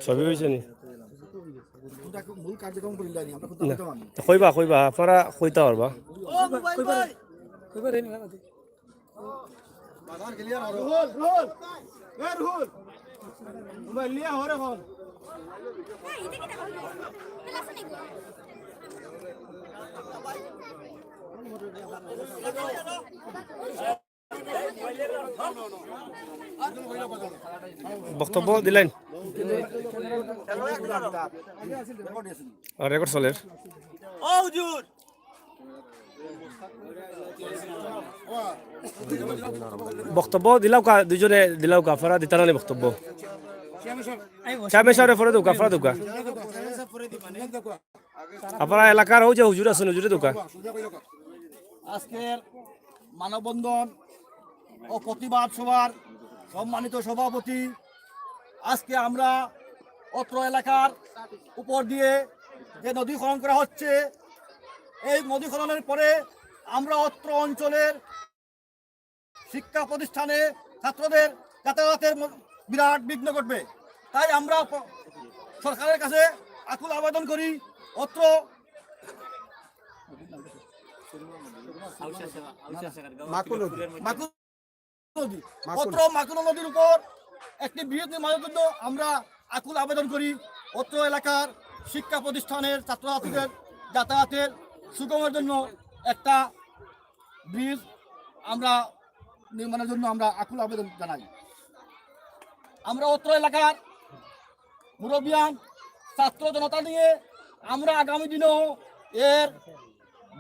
ছবি হয়েছে নি কইবা কইবা আপনারা কইতা পারবা বক্তব্য দিলেন রেকর্ড চলের বক্তব্য দিলাও কা দুজনে দিলাও কা আপনারা দিতা না বক্তব্য চামেশারে পরে দোকা আপনারা দোকা আপনারা এলাকার হও যে হুজুর আছেন হুজুরে দোকা আজকের মানববন্ধন ও প্রতিবাদ সভার সম্মানিত সভাপতি, আজকে আমরা অত্র এলাকার উপর দিয়ে যে নদী খনন করা হচ্ছে, এই নদী খননের পরে আমরা অত্র অঞ্চলের শিক্ষা প্রতিষ্ঠানে ছাত্রদের যাতায়াতের বিরাট বিঘ্ন ঘটবে। তাই আমরা সরকারের কাছে আকুল আবেদন করি অত্র মাকুল নদীর উপর একটি ব্রিজ নির্মাণের জন্য আমরা আকুল আবেদন করি। অত্র এলাকার শিক্ষা প্রতিষ্ঠানের ছাত্রছাত্রীদের যাতায়াতের সুগমের জন্য একটা ব্রিজ আমরা নির্মাণের জন্য আমরা আকুল আবেদন জানাই। আমরা অত্র এলাকার মুরব্বিয়ান ছাত্র জনতা নিয়ে আমরা আগামী দিনেও এর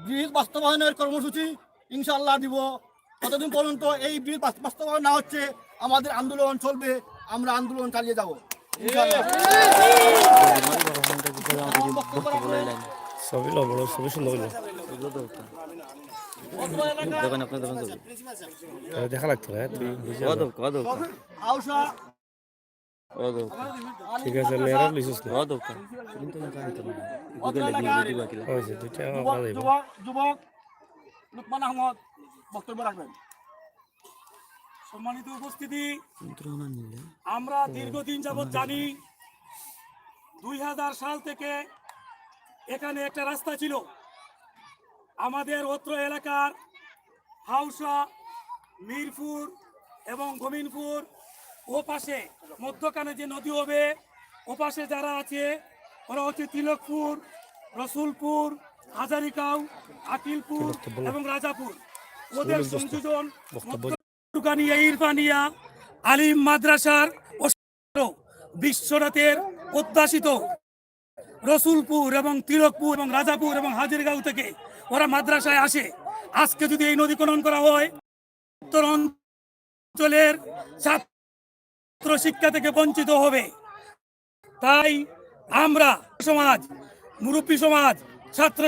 ব্রিজ বাস্তবায়নের কর্মসূচি ইনশাআল্লাহ দিব। ততদিন পর্যন্ত এই ব্রিজ বাস্তবায়ন না হচ্ছে আমাদের আন্দোলন চলবে, আমরা আন্দোলন চালিয়ে যাব। দেখা লাগতো ঠিক আছে মেয়েরা লিসুস না যুবক লুকমান আহমদ বক্তব্য রাখবেন। সম্মানিত উপস্থিতি, আমরা দীর্ঘদিন যাবৎ জানি 2000 সাল থেকে এখানে একটা রাস্তা ছিল। আমাদের অত্র এলাকার হাউসা, মিরপুর এবং গোবিন্দপুর ও পাশে মধ্যখানে যে নদী হবে, ও পাশে যারা আছে ওরা হচ্ছে তিলকপুর, রসুলপুর, হাজারিকাও, আকিলপুর এবং রাজাপুর। ওদের সংযোজন ইরফানিয়া আলিম মাদ্রাসার বিশ্বনাথের উদ্ভাসিত রসুলপুর এবং তিলকপুর এবং রাজাপুর এবং হাজারিগাঁও থেকে ওরা মাদ্রাসায় আসে। আজকে যদি এই নদী খনন করা হয়, উত্তর অঞ্চলের ছাত্র শিক্ষা থেকে বঞ্চিত হবে। তাই আমরা সমাজ, মুরব্বী সমাজ, ছাত্র